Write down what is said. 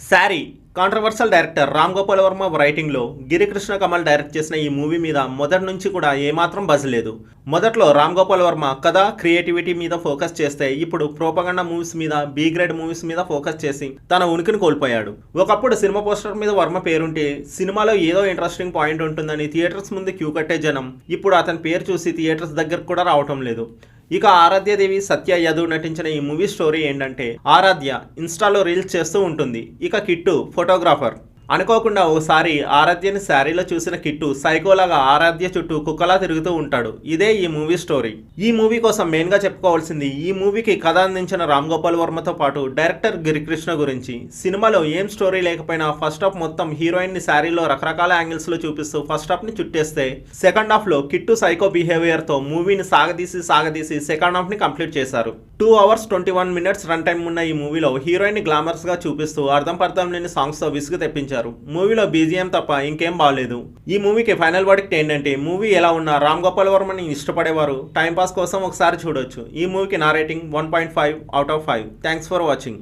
Sari controversial director Ram Gopal Varma రైటింగ్లో Girikrishna Kamal direct చేసిన ఈ మూవీ మీద మొదటి నుంచి కూడా ఏమాత్రం బజ్ లేదు. మొదట్లో రామ్ గోపాల్ వర్మ కథ క్రియేటివిటీ మీద ఫోకస్ చేస్తే ఇప్పుడు ప్రోపగండా మూవీస్ మీద బి గ్రేడ్ మూవీస్ మీద ఫోకస్ చేసి తన ఉనికిని కోల్పోయాడు. ఒకప్పుడు సినిమా పోస్టర్ మీద వర్మ పేరుంటే సినిమాలో ఏదో ఇంట్రెస్టింగ్ పాయింట్ ఉంటుందని థియేటర్స్ ముందు క్యూ కట్టే జనం ఇప్పుడు అతని పేరు చూసి థియేటర్స్ దగ్గరకు కూడా రావటం లేదు. ఇక ఆరాధ్యదేవి సత్య యాదవ్ నటించిన ఈ మూవీ స్టోరీ ఏంటంటే, ఆరాధ్య ఇన్స్టాలో రీల్స్ చేస్తూ ఉంటుంది. ఇక కిట్టు ఫోటోగ్రాఫర్. అనుకోకుండా ఓసారి ఆరాధ్యని శారీలో చూసిన కిట్టు సైకోలాగా ఆరాధ్య చుట్టూ కుక్కలా తిరుగుతూ ఉంటాడు. ఇదే ఈ మూవీ స్టోరీ. ఈ మూవీ కోసం మెయిన్ గా చెప్పుకోవాల్సింది, ఈ మూవీకి కథ అందించిన రామ్ గోపాల్ వర్మతో పాటు డైరెక్టర్ గిరికృష్ణ గురించి. సినిమాలో ఏం స్టోరీ లేకపోయినా ఫస్ట్ హాఫ్ మొత్తం హీరోయిన్ ని శారీలో రకరకాల యాంగిల్స్ లో చూపిస్తూ ఫస్ట్ హాఫ్ ని చుట్టేస్తే, సెకండ్ హాఫ్ లో కిట్టు సైకో బిహేవియర్ తో మూవీని సాగదీసి సెకండ్ హాఫ్ ని కంప్లీట్ చేశారు. 2 hours 21 minutes రన్ టైం ఉన్న ఈ మూవీలో హీరోయిన్ ని గ్లామర్స్ గా చూపిస్తూ అర్థం పర్థం లేని సాంగ్స్ తో విసుగు తెప్పించారు. మూవీలో బీజిఎం తప్ప ఇంకేం బాగాలేదు. ఈ మూవీకి ఫైనల్ వర్డిక్ట్ ఏంటంటే, మూవీ ఎలా ఉన్నా రామ్ గోపాల్ వర్మని ఇష్టపడేవారు టైం పాస్ కోసం ఒకసారి చూడొచ్చు. ఈ మూవీకి నా rating 1.5 out of 5. Thanks for watching.